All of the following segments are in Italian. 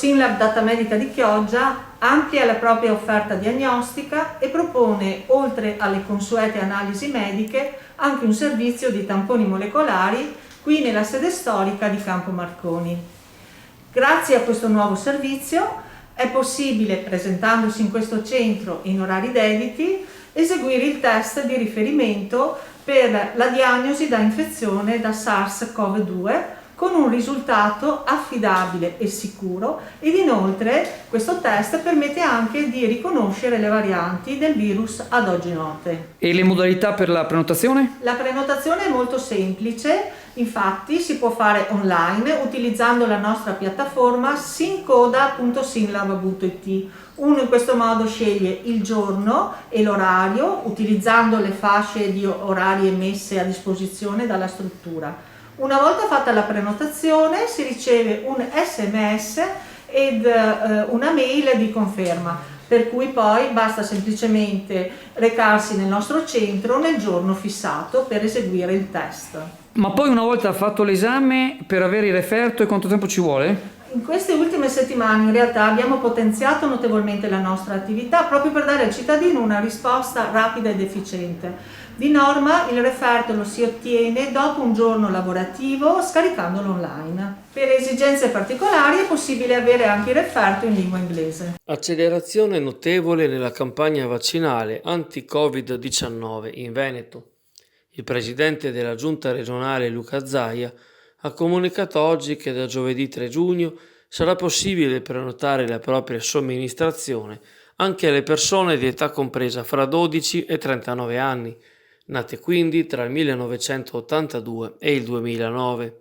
SYNLAB Data Medica di Chioggia amplia la propria offerta diagnostica e propone, oltre alle consuete analisi mediche, anche un servizio di tamponi molecolari qui nella sede storica di Campo Marconi. Grazie a questo nuovo servizio è possibile, presentandosi in questo centro in orari dediti, eseguire il test di riferimento per la diagnosi da infezione da SARS-CoV-2 con un risultato affidabile e sicuro, ed inoltre questo test permette anche di riconoscere le varianti del virus ad oggi note. E le modalità per la prenotazione? La prenotazione è molto semplice, infatti si può fare online utilizzando la nostra piattaforma syncoda.synlab.it. Uno in questo modo sceglie il giorno e l'orario utilizzando le fasce di orari emesse a disposizione dalla struttura. Una volta fatta la prenotazione si riceve un SMS ed una mail di conferma, per cui poi basta semplicemente recarsi nel nostro centro nel giorno fissato per eseguire il test. Ma poi una volta fatto l'esame, per avere il referto, e quanto tempo ci vuole? In queste ultime settimane in realtà abbiamo potenziato notevolmente la nostra attività proprio per dare al cittadino una risposta rapida ed efficiente. Di norma il referto lo si ottiene dopo un giorno lavorativo scaricandolo online. Per esigenze particolari è possibile avere anche il referto in lingua inglese. Accelerazione notevole nella campagna vaccinale anti-Covid-19 in Veneto. Il presidente della giunta regionale Luca Zaia ha comunicato oggi che da giovedì 3 giugno sarà possibile prenotare la propria somministrazione anche alle persone di età compresa fra 12 e 39 anni, nate quindi tra il 1982 e il 2009.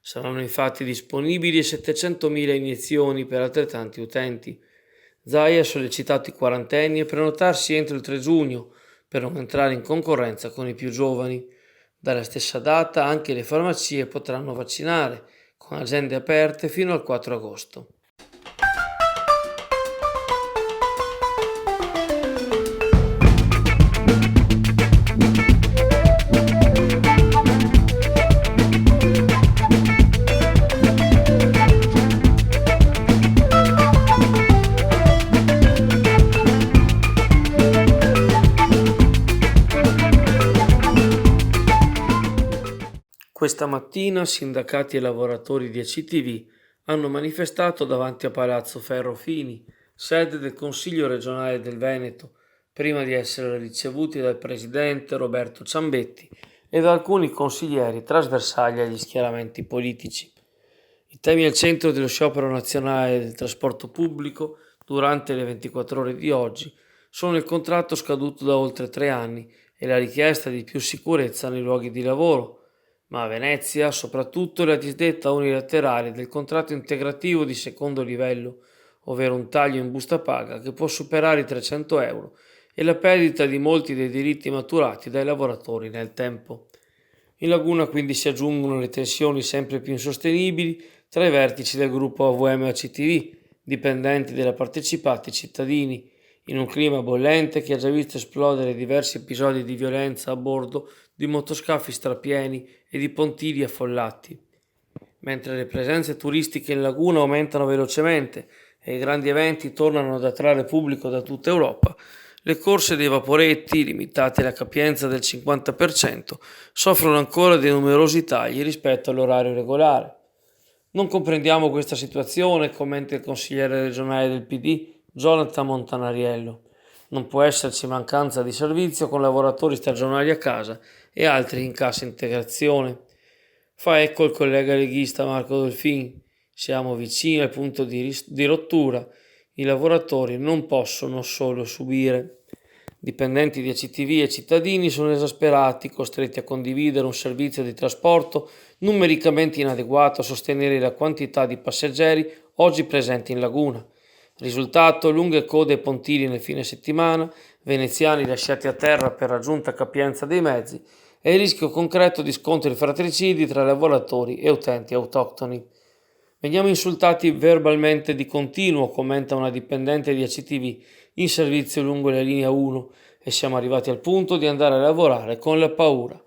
Saranno infatti disponibili 700.000 iniezioni per altrettanti utenti. Zaia ha sollecitato i quarantenni a prenotarsi entro il 3 giugno per non entrare in concorrenza con i più giovani. Dalla stessa data anche le farmacie potranno vaccinare, con agende aperte fino al 4 agosto. Questa mattina sindacati e lavoratori di ACTV hanno manifestato davanti a Palazzo Ferrofini, sede del Consiglio regionale del Veneto, prima di essere ricevuti dal presidente Roberto Ciambetti e da alcuni consiglieri trasversali agli schieramenti politici. I temi al centro dello sciopero nazionale del trasporto pubblico durante le 24 ore di oggi sono il contratto scaduto da oltre 3 anni e la richiesta di più sicurezza nei luoghi di lavoro, ma a Venezia soprattutto la disdetta unilaterale del contratto integrativo di secondo livello, ovvero un taglio in busta paga che può superare i 300 euro, e la perdita di molti dei diritti maturati dai lavoratori nel tempo. In Laguna quindi si aggiungono le tensioni sempre più insostenibili tra i vertici del gruppo AVM-ACTV, dipendenti della Partecipati Cittadini, in un clima bollente che ha già visto esplodere diversi episodi di violenza a bordo di motoscafi strapieni e di pontili affollati. Mentre le presenze turistiche in laguna aumentano velocemente e i grandi eventi tornano ad attrarre pubblico da tutta Europa, le corse dei vaporetti, limitate alla capienza del 50%, soffrono ancora di numerosi tagli rispetto all'orario regolare. Non comprendiamo questa situazione, commenta il consigliere regionale del PD, Jonathan Montanariello. Non può esserci mancanza di servizio con lavoratori stagionali a casa e altri in cassa integrazione. Fa eco il collega leghista Marco Dolfin. Siamo vicini al punto di rottura. I lavoratori non possono solo subire. Dipendenti di ACTV e cittadini sono esasperati, costretti a condividere un servizio di trasporto numericamente inadeguato a sostenere la quantità di passeggeri oggi presenti in laguna. Risultato: lunghe code e pontili nel fine settimana, veneziani lasciati a terra per raggiunta capienza dei mezzi e il rischio concreto di scontri fratricidi tra lavoratori e utenti autoctoni. Veniamo insultati verbalmente di continuo, commenta una dipendente di ACTV in servizio lungo la linea 1, e siamo arrivati al punto di andare a lavorare con la paura.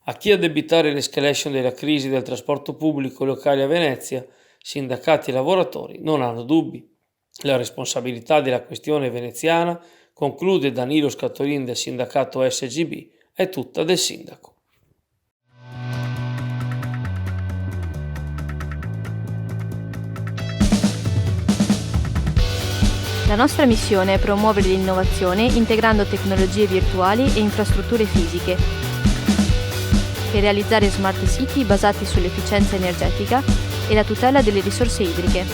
A chi addebitare l'escalation della crisi del trasporto pubblico locale a Venezia sindacati e lavoratori non hanno dubbi. La responsabilità della questione veneziana, conclude Danilo Scatolin del sindacato SGB, è tutta del sindaco. La nostra missione è promuovere l'innovazione integrando tecnologie virtuali e infrastrutture fisiche per realizzare smart city basati sull'efficienza energetica e la tutela delle risorse idriche.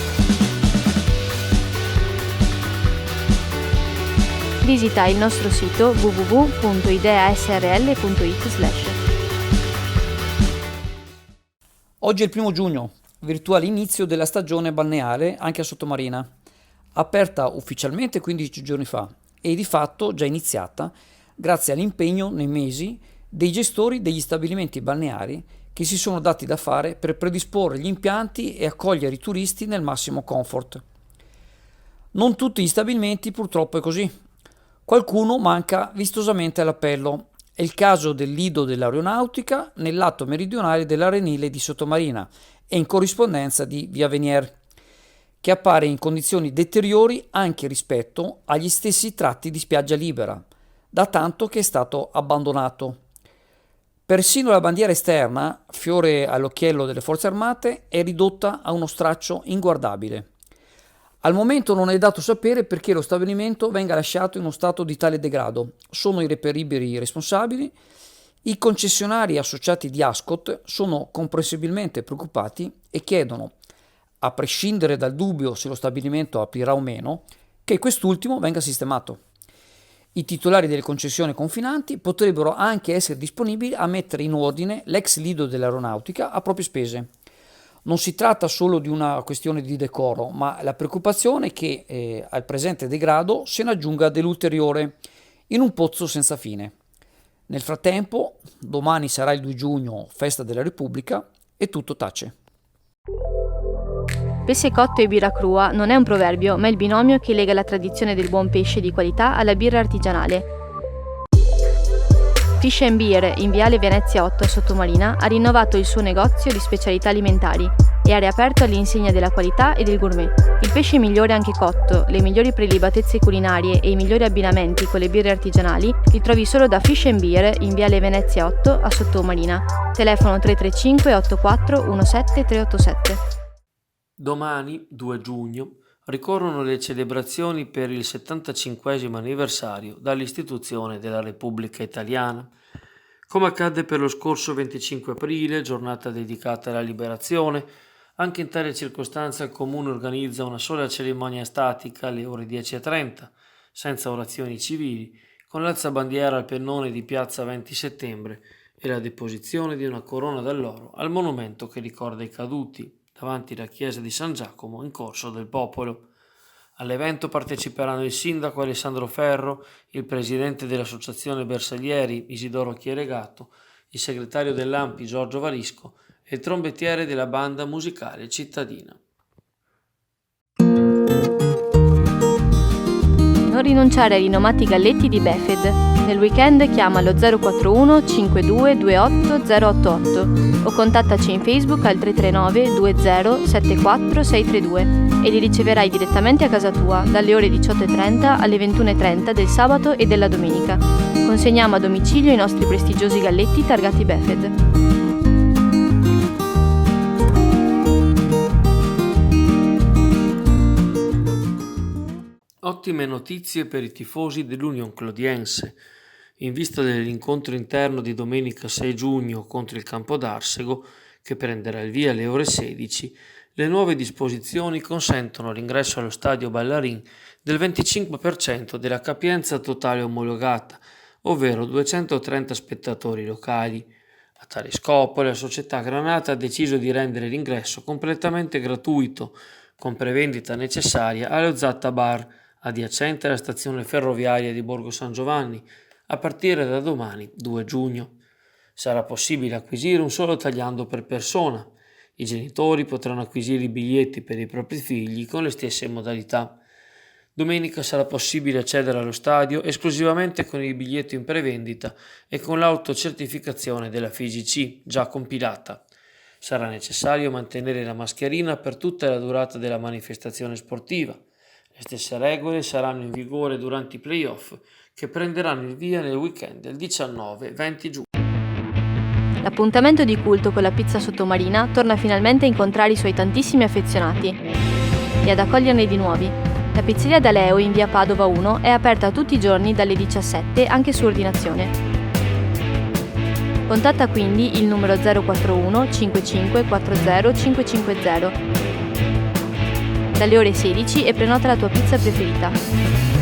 Visita il nostro sito www.ideasrl.it/. Oggi è il 1 giugno, virtuale inizio della stagione balneare anche a Sottomarina, aperta ufficialmente 15 giorni fa e di fatto già iniziata grazie all'impegno nei mesi dei gestori degli stabilimenti balneari che si sono dati da fare per predisporre gli impianti e accogliere i turisti nel massimo comfort. Non tutti gli stabilimenti purtroppo è così. Qualcuno manca vistosamente all'appello. È il caso del Lido dell'Aeronautica nel lato meridionale dell'Arenile di Sottomarina e in corrispondenza di Via Venier, che appare in condizioni deteriori anche rispetto agli stessi tratti di spiaggia libera, da tanto che è stato abbandonato. Persino la bandiera esterna, fiore all'occhiello delle forze armate, è ridotta a uno straccio inguardabile. Al momento non è dato sapere perché lo stabilimento venga lasciato in uno stato di tale degrado. Sono irreperibili responsabili. I concessionari associati di Ascot sono comprensibilmente preoccupati e chiedono, a prescindere dal dubbio se lo stabilimento aprirà o meno, che quest'ultimo venga sistemato. I titolari delle concessioni confinanti potrebbero anche essere disponibili a mettere in ordine l'ex Lido dell'Aeronautica a proprie spese. Non si tratta solo di una questione di decoro, ma la preoccupazione è che al presente degrado se ne aggiunga dell'ulteriore in un pozzo senza fine. Nel frattempo, domani sarà il 2 giugno, festa della Repubblica, e tutto tace. Pesce cotto e birra crua non è un proverbio, ma è il binomio che lega la tradizione del buon pesce di qualità alla birra artigianale. Fish & Beer, in Viale Venezia 8 a Sottomarina, ha rinnovato il suo negozio di specialità alimentari e ha riaperto all'insegna della qualità e del gourmet. Il pesce migliore anche cotto, le migliori prelibatezze culinarie e i migliori abbinamenti con le birre artigianali li trovi solo da Fish & Beer, in Viale Venezia 8 a Sottomarina. Telefono 335 84 17 387. Domani, 2 giugno, ricorrono le celebrazioni per il 75° anniversario dall'istituzione della Repubblica Italiana. Come accadde per lo scorso 25 aprile, giornata dedicata alla liberazione, anche in tale circostanza il Comune organizza una sola cerimonia statica alle ore 10:30, senza orazioni civili, con l'alzabandiera al pennone di piazza 20 settembre e la deposizione di una corona d'alloro al monumento che ricorda i caduti, davanti alla chiesa di San Giacomo in Corso del Popolo. All'evento parteciperanno il sindaco Alessandro Ferro, il presidente dell'associazione Bersaglieri Isidoro Chieregato, il segretario dell'ANPI Giorgio Varisco e il trombettiere della banda musicale cittadina. Non rinunciare ai rinomati galletti di Befed. Nel weekend chiama allo 041 52 28 088 o contattaci in Facebook al 339 20 74 632 e li riceverai direttamente a casa tua dalle ore 18:30 alle 21:30 del sabato e della domenica. Consegniamo a domicilio i nostri prestigiosi galletti targati Befed. Ottime notizie per i tifosi dell'Union Clodiense. In vista dell'incontro interno di domenica 6 giugno contro il Campo d'Arsego, che prenderà il via alle ore 16, le nuove disposizioni consentono l'ingresso allo stadio Ballarin del 25% della capienza totale omologata, ovvero 230 spettatori locali. A tale scopo la società Granata ha deciso di rendere l'ingresso completamente gratuito, con prevendita necessaria allo Zatta Bar, adiacente alla stazione ferroviaria di Borgo San Giovanni, a partire da domani 2 giugno. Sarà possibile acquisire un solo tagliando per persona. I genitori potranno acquisire i biglietti per i propri figli con le stesse modalità. Domenica sarà possibile accedere allo stadio esclusivamente con il biglietto in prevendita e con l'autocertificazione della FIGC già compilata. Sarà necessario mantenere la mascherina per tutta la durata della manifestazione sportiva. Le stesse regole saranno in vigore durante i playoff, che prenderanno il via nel weekend del 19-20 giugno. L'appuntamento di culto con la pizza sottomarina torna finalmente a incontrare i suoi tantissimi affezionati e ad accoglierne di nuovi. La pizzeria da Leo in via Padova 1 è aperta tutti i giorni dalle 17 anche su ordinazione. Contatta quindi il numero 041 55 40 550 dalle ore 16 e prenota la tua pizza preferita.